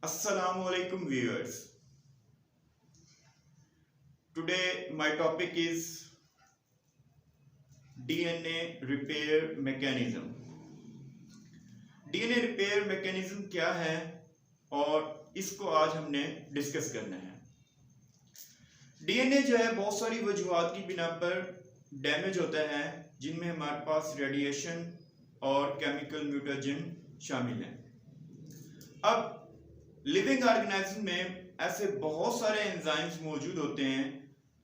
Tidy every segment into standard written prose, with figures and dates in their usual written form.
Assalamualaikum viewers. Today my topic is DNA repair mechanism. DNA repair mechanism क्या है और इसको आज हमने डिस्कस करना है। डीएनए जो है बहुत सारी वजूहात की बिना पर डैमेज होता है, जिनमें हमारे पास रेडिएशन और केमिकल म्यूटेजन शामिल हैं। अब लिविंग ऑर्गेनिज्म में ऐसे बहुत सारे एंजाइम्स मौजूद होते हैं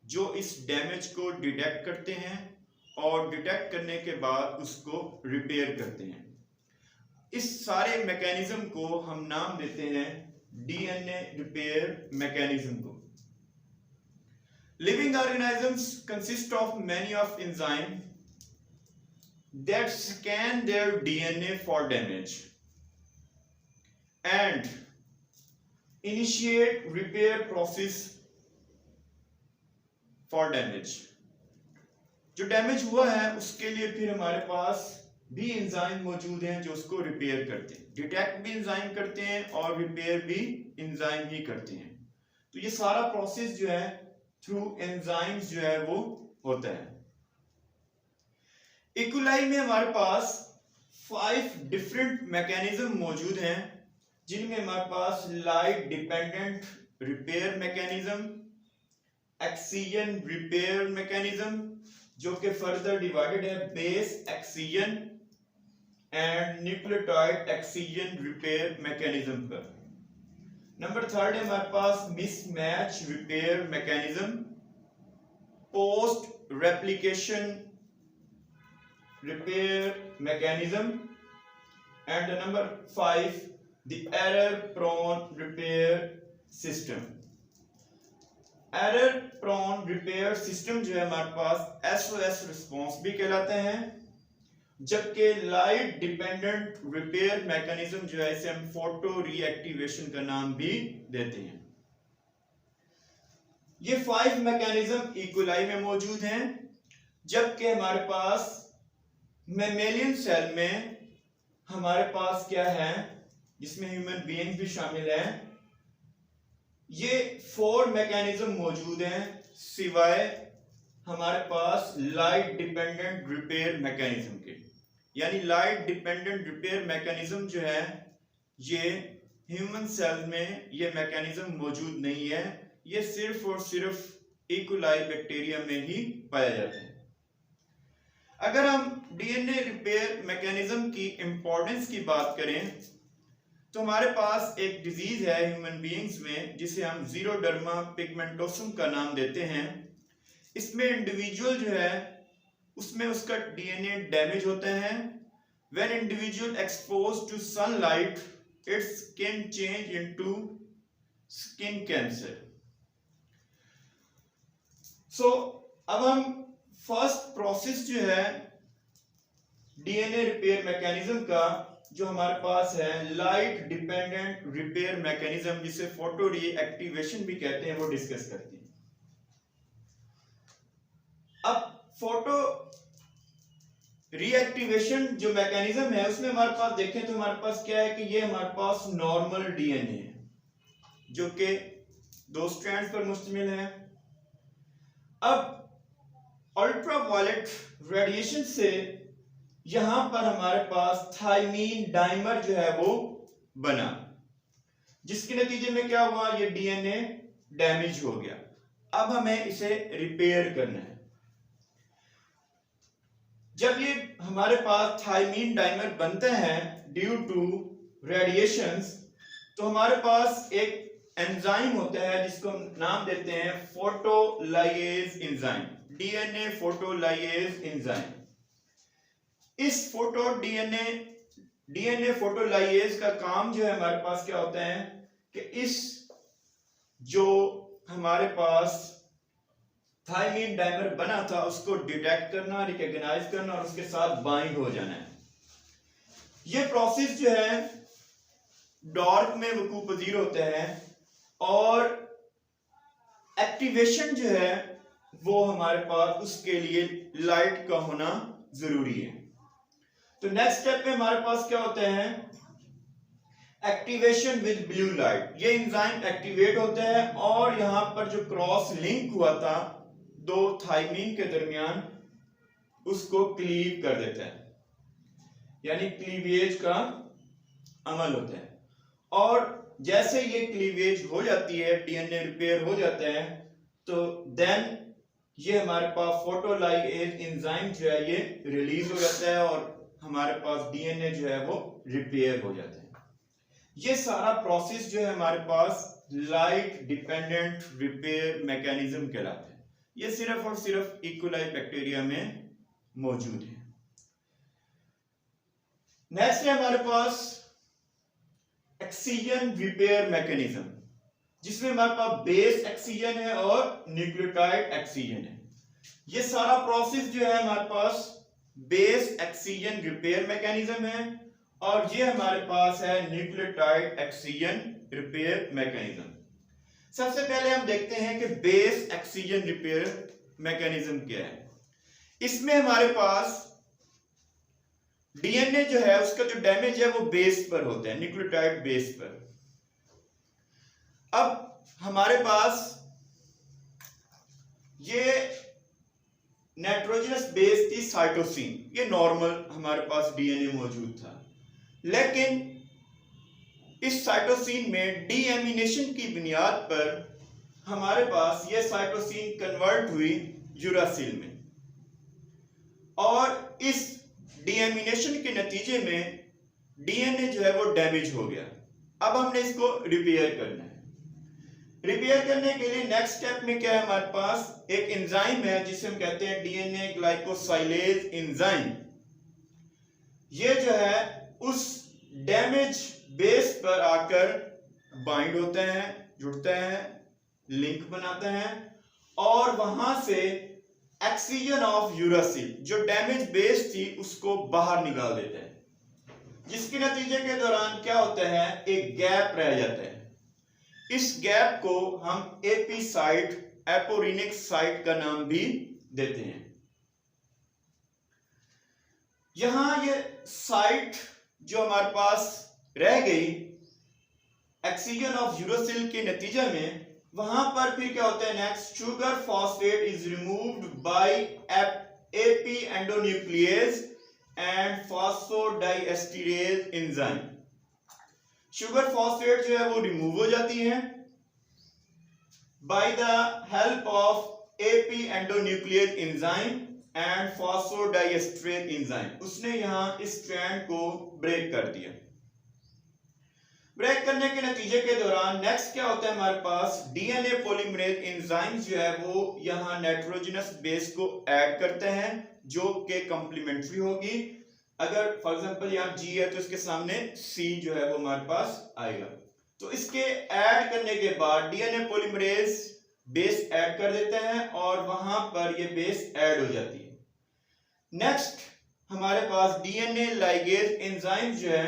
जो इस डैमेज को डिटेक्ट करते हैं और डिटेक्ट करने के बाद उसको रिपेयर करते हैं। इस सारे मैकेनिज्म को हम नाम देते हैं डीएनए रिपेयर मैकेनिज्म को। Living organisms consist of many of enzyme that scan their DNA for damage and initiate repair process for damage। जो डैमेज हुआ है उसके लिए फिर हमारे पास भी एंजाइम मौजूद हैं जो उसको रिपेयर करते हैं। डिटेक्ट भी एंजाइम करते हैं और रिपेयर भी एंजाइम ही करते हैं। तो ये सारा प्रोसेस जो है थ्रू एंजाइम्स जो है वो होता है। इकोलाई में हमारे पास 5 डिफरेंट मैकेनिज्म मौजूद हैं, जिनमें हमारे पास light dependent repair mechanism, excision repair mechanism जो कि फर्दर डिवाइडेड है base excision and nucleotide excision repair mechanism पर। नंबर 3 है हमारे पास mismatch repair mechanism, post replication repair mechanism, and number 5 the error prone repair system। error prone repair system जो है हमारे पास SOS response भी कहलाते हैं, जबकि लाइट डिपेंडेंट रिपेयर मैकेनिज्म जो है इसे हम फोटो रीएक्टिवेशन का नाम भी देते हैं। ये 5 मैकेनिज्म इकोलाई में मौजूद हैं, जबकि हमारे पास मैमेलियन सेल में हमारे पास क्या है, जिसमें ह्यूमन बीइंग भी शामिल है, ये 4 मैकेनिज्म मौजूद हैं सिवाय हमारे पास लाइट डिपेंडेंट रिपेयर मैकेनिज्म के। यानी लाइट डिपेंडेंट रिपेयर मैकेनिज्म जो है ये ह्यूमन सेल में ये मैकेनिज्म मौजूद नहीं है, ये सिर्फ और सिर्फ इकोलाई बैक्टीरिया में ही पाया जाता है। अगर हम डीएनए रिपेयर मैकेनिज्म की इंपॉर्टेंस की बात करें तो हमारे पास एक डिजीज है ह्यूमन बीइंग्स में जिसे हम ज़ीरोडर्मा पिगमेंटोसम का नाम देते हैं। इसमें इंडिविजुअल जो है उसमें उसका डीएनए डैमेज होता है। When individual exposed to sunlight its skin change into skin cancer. So अब हम फर्स्ट प्रोसेस जो है डीएनए रिपेयर मैकेनिज्म का जो हमारे पास है लाइट डिपेंडेंट रिपेयर मैकेनिज्म, जिसे फोटो रीएक्टिवेशन भी कहते हैं, वो डिस्कस करते हैं। अब फोटो रीएक्टिवेशन जो मैकेनिज्म है उसमें हमारे पास देखें तो हमारे पास क्या है कि ये हमारे पास नॉर्मल डीएनए है जो कि 2 स्ट्रैंड्स पर मुश्तमिल है। अब अल्ट्रावायलेट रेडिएशन से यहां पर हमारे पास थायमीन डाइमर जो है वो बना, जिसके नतीजे में क्या हुआ, ये डीएनए डैमेज हो गया। अब हमें इसे रिपेयर करना है। जब ये हमारे पास थायमीन डाइमर बनता है ड्यू टू रेडिएशंस, तो हमारे पास एक एंजाइम होता है जिसको हम नाम देते हैं फोटोलाइएज एंजाइम, डीएनए फोटोलाइएज एंजाइम। इस डीएनए फोटोलाइएज का काम जो है हमारे पास क्या होता है कि इस जो हमारे पास थायमीन डाइमर बना था उसको डिटेक्ट करना, रिकॉग्नाइज करना और उसके साथ बाइंड हो जाना है। ये प्रोसेस जो है डार्क में वकूअ पजीर होता है और एक्टिवेशन जो है वो हमारे पास उसके लिए लाइट का होना जरूरी है। तो नेक्स्ट स्टेप में हमारे पास क्या होता है, एक्टिवेशन विद ब्लू लाइट, ये एंजाइम एक्टिवेट होता है और यहां पर जो क्रॉस लिंक हुआ था दो थायमीन के दरमियान उसको क्लीव कर देता है, यानी क्लीवेज का अमल होता है। और जैसे ये क्लीवेज हो जाती है, डीएनए रिपेयर हो जाता है, तो देन ये हमारे पास फोटोलाइगेज एंजाइम जो है ये रिलीज हो जाता है और हमारे पास डीएनए जो है वो रिपेयर हो जाता है। ये सारा प्रोसेस जो है हमारे पास लाइट डिपेंडेंट रिपेयर मैकेनिज्म कहलाता है। ये सिर्फ और सिर्फ इकोलाई बैक्टीरिया में मौजूद है। नेक्स्ट है हमारे पास एक्सीजन रिपेयर मैकेनिज्म, जिसमें हमारे पास बेस एक्सीजन है और न्यूक्लियोटाइड एक्सीजन है। ये सारा प्रोसेस जो है हमारे पास बेस एक्सीजन रिपेयर मैकेनिज्म है और ये हमारे पास है न्यूक्लियोटाइड एक्सीजन रिपेयर मैकेनिज्म। सबसे पहले हम देखते हैं कि बेस एक्सीजन रिपेयर मैकेनिज्म क्या है। इसमें हमारे पास डीएनए जो है उसका जो डैमेज है वो बेस पर होता है, न्यूक्लियोटाइड बेस पर। अब हमारे पास ये नाइट्रोजनस बेस थी साइटोसिन, ये नॉर्मल हमारे पास डीएनए मौजूद था, लेकिन इस साइटोसिन में डीएमिनेशन की बुनियाद पर हमारे पास ये साइटोसिन कन्वर्ट हुई यूरासिल में और इस डीएमिनेशन के नतीजे में डीएनए जो है वो डैमेज हो गया। अब हमने इसको रिपेयर करना है। रिपेयर करने के लिए नेक्स्ट स्टेप में क्या है, हमारे पास एक एंजाइम है जिसे हम कहते हैं डीएनए ग्लाइकोसाइलेज एंजाइम। ये जो है उस डैमेज बेस पर आकर बाइंड होते हैं, जुड़ते हैं, लिंक बनाते हैं और वहां से एक्सीजन ऑफ यूरासिल जो डैमेज बेस थी उसको बाहर निकाल देते हैं, जिसके नतीजे के दौरान क्या होता है, एक गैप रह जाता है। इस गैप को हम एपी साइट, एपोरिनिक साइट का नाम भी देते हैं। यहां ये साइट जो हमारे पास रह गई एक्सीजन ऑफ यूरासिल के नतीजे में, वहां पर फिर क्या होता है, next sugar phosphate is removed by AP endonuclease and phosphodiesterase enzyme. Sugar phosphate जो है वो रिमूव हो जाती है by the help of AP endonuclease enzyme and phosphodiesterase enzyme. उसने यहां इस स्ट्रैंड को ब्रेक कर दिया। ब्रेक करने के नतीजे के दौरान नेक्स्ट क्या होता है, हमारे पास डीएनए पॉलीमरेज एंजाइम जो है वो यहां नाइट्रोजनस बेस को ऐड करते हैं जो कि कंप्लीमेंट्री होगी। अगर फॉर एग्जांपल यहां G है तो इसके सामने C जो है वो हमारे पास आएगा। तो इसके ऐड करने के बाद डीएनए पॉलीमरेज बेस ऐड कर देते हैं और वहां पर ये बेस ऐड हो जाती है। नेक्स्ट हमारे पास डीएनए लाइगेज एंजाइम जो है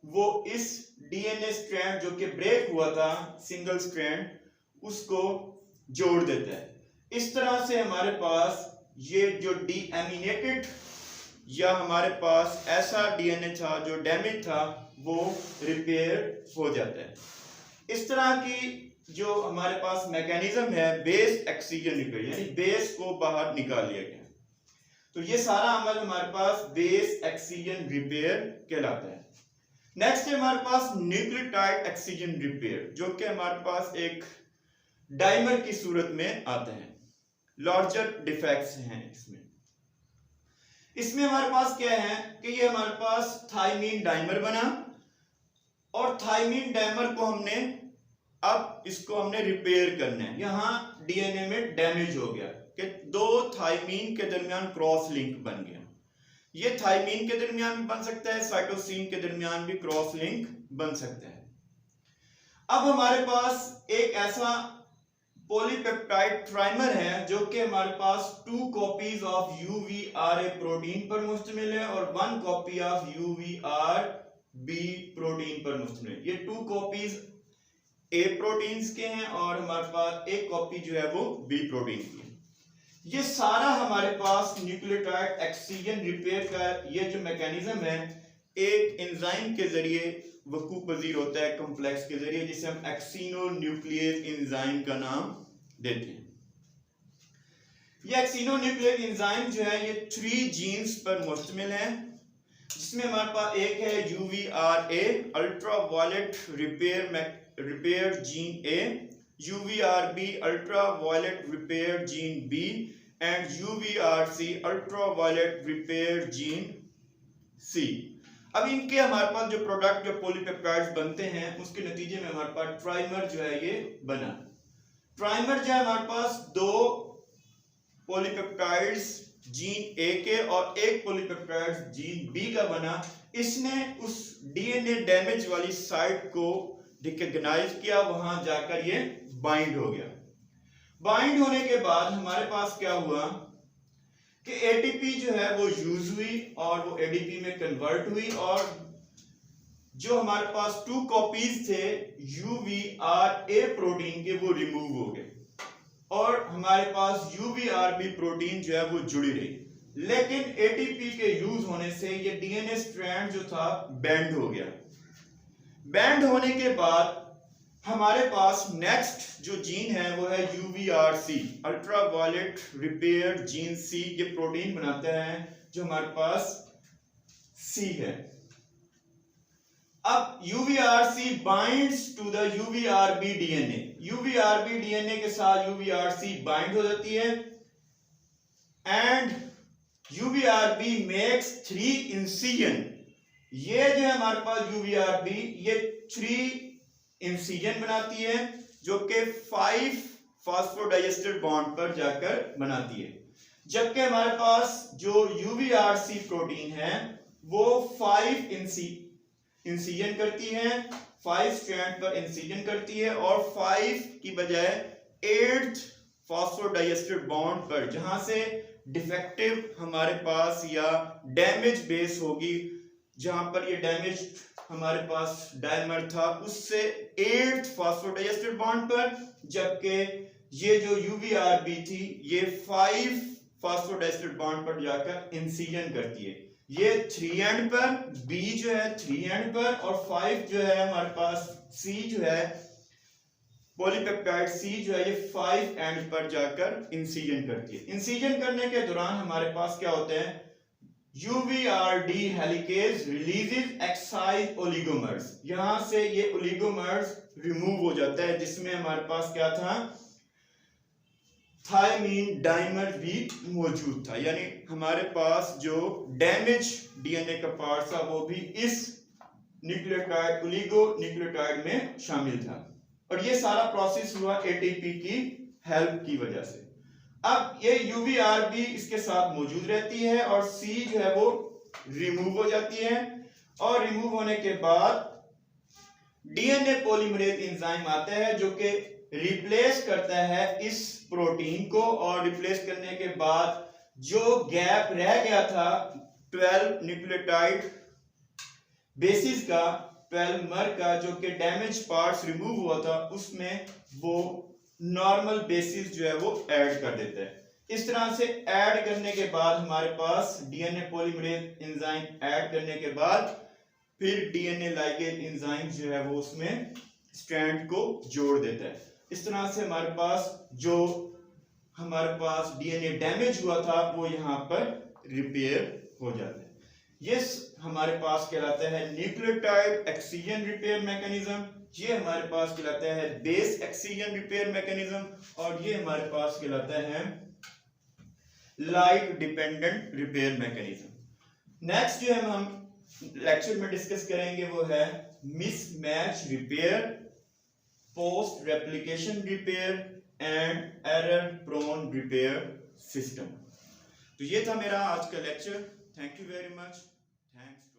वो इस डीएनए स्ट्रैंड जो कि ब्रेक हुआ था सिंगल स्ट्रैंड उसको जोड़ देता है। इस तरह से हमारे पास ये जो डीएमिनेटेड या हमारे पास ऐसा डीएनए था जो डैमेज था वो रिपेयर हो जाता है। इस तरह की जो हमारे पास मैकेनिज्म है बेस एक्सीजन रिपेयर, यानी बेस को बाहर निकाल लिया गया। तो ये सारा अमल हमारे पास बेस एक्सीजन रिपेयर कहलाता है। नेक्स्ट है हमारे पास न्यूक्लियोटाइड एक्सीजन रिपेयर, जो कि हमारे पास एक डाइमर की सूरत में आता है। लार्जर डिफेक्ट्स हैं इसमें हमारे पास क्या है कि ये हमारे पास थाइमीन डाइमर बना और थाइमीन डाइमर को हमने अब इसको हमने रिपेयर करना है। यहां डीएनए में डैमेज हो गया कि दो थाइमीन के दरमियान क्रॉस लिंक बन गया। ये थाइमीन के दरमियान भी बन सकता है, साइटोसिन के दरमियान भी क्रॉस लिंक बन सकता है। अब हमारे पास एक ऐसा पॉलीपेप्टाइड ट्राइमर है जो कि हमारे पास 2 कॉपीज ऑफ UVRA प्रोटीन पर मुश्तमिल है और 1 कॉपी ऑफ UVRB प्रोटीन पर मुश्तमिल है। ये 2 कॉपीज A प्रोटीन्स के हैं और हमारे पास एक कॉपी जो है वो B प्रोटीन की है। ये सारा हमारे पास न्यूक्लियोटाइड एक्सीजन रिपेयर का ये जो मैकेनिज्म है एक एंजाइम के जरिए वकू पजीर होता है कॉम्प्लेक्स के जरिए, जिसे हम एक्सिनोन्यूक्लियस एंजाइम का नाम देते हैं। ये एक्सिनोन्यूक्लियस एंजाइम जो है ये 3 जीन्स पर मुश्तमिल है, जिसमें हमारे पास एक है UVRA ultraviolet repair gene A, UVRB ultraviolet repair gene B and UVRC ultraviolet repair gene C। अब इनके हमारे पास जो प्रोडक्ट जो पॉलीपेप्टाइड्स बनते हैं उसके नतीजे में हमारे पास ट्राइमर जो है ये बना। ट्राइमर जो है हमारे पास 2 पॉलीपेप्टाइड्स जीन A के और एक पॉलीपेप्टाइड्स जीन B का बना। इसने उस DNA डैमेज वाली साइट को रिकॉग्नाइज किया, वहां जाकर ये बाइंड हो गया। बाइंड होने के बाद हमारे पास क्या हुआ कि ATP जो है वो यूज हुई और वो ADP में कन्वर्ट हुई, और जो हमारे पास 2 कॉपीज थे UVRA प्रोटीन के वो रिमूव हो गए और हमारे पास UVRB प्रोटीन जो है वो जुड़ी रही। लेकिन ATP के यूज होने से ये DNA स्ट्रैंड जो था बेंड हो गया। बेंड होने के बाद हमारे पास नेक्स्ट जो जीन है वो है UVRC ultraviolet repair gene C। ये प्रोटीन बनाता है जो हमारे पास C है। अब UVRC binds to the UVRB DNA। UVRB DNA के साथ UVRC बाइंड हो जाती है एंड UVRB मेक्स 3 इंसिजन। ये जो है हमारे पास UVRB ये 3 इंसिजन बनाती है जो कि 5 फास्फोडाइएस्टर बॉन्ड पर जाकर बनाती है, जबकि हमारे पास जो UVRC प्रोटीन है वो 5 इंसिजन करती है, 5 स्ट्रैंड पर इंसिजन करती है और 5 की बजाय 8th फास्फोडाइएस्टर बॉन्ड पर, जहां से डिफेक्टिव हमारे पास या डैमेज बेस होगी, जहां पर ये डैमेज हमारे पास डायमर था उससे 8th फास्फोडाइएस्टर बॉन्ड पर, जबकि ये जो UVRB थी ये 5 फास्फोडाइएस्टर बॉन्ड पर जाकर इंसिजन करती है। ये 3 एंड पर, B जो है 3 एंड पर और 5 जो है हमारे पास C जो है पॉलीपेप्टाइड C जो है ये 5 एंड पर जाकर इंसिजन करती है। इंसिजन करने के दौरान हमारे पास क्या होते हैं, UVRD helicase releases excise oligomers. यहां से ये ओलिगोमर्स रिमूव हो जाता है, जिसमें हमारे पास क्या था, थायमीन डाइमर भी मौजूद था, यानी हमारे पास जो डैमेज DNA का पार्ट था वो भी इस न्यूक्लियोटाइड ओलिगो न्यूक्लियोटाइड में शामिल था, और ये सारा प्रोसेस हुआ ATP की हेल्प की वजह से। अब ये UVRB इसके साथ मौजूद रहती है और C जो है वो रिमूव हो जाती है, और रिमूव होने के बाद DNA पॉलीमरेज एंजाइम आता है जो कि रिप्लेस करता है इस प्रोटीन को, और रिप्लेस करने के बाद जो गैप रह गया था 12 न्यूक्लियोटाइड बेसिस का, 12 मर का, जो कि डैमेज पार्ट्स रिमूव हुआ था, उसमें वो नॉर्मल बेसिस जो है वो ऐड कर देता है। इस तरह से ऐड करने के बाद हमारे पास DNA पॉलीमरेज एंजाइम ऐड करने के बाद फिर DNA लाइगेज एंजाइम जो है वो उसमें स्ट्रैंड को जोड़ देता है। इस तरह से हमारे पास जो हमारे पास DNA डैमेज हुआ था वो यहाँ पर रिपेयर हो जाता है। ये हमारे पास कहलाता है न्यूक्लियोटाइड एक्सीजन रिपेयर मैकेनिज्म, ये हमारे पास कहलाता है बेस एक्सीजन रिपेयर मैकेनिज्म, और ये हमारे पास कहलाता है light dependent repair mechanism. Next जो हम लेक्चर में डिस्कस करेंगे वो है mismatch repair, post replication repair and error prone repair system. तो ये था मेरा आज का lecture. Thank you very much. Thanks.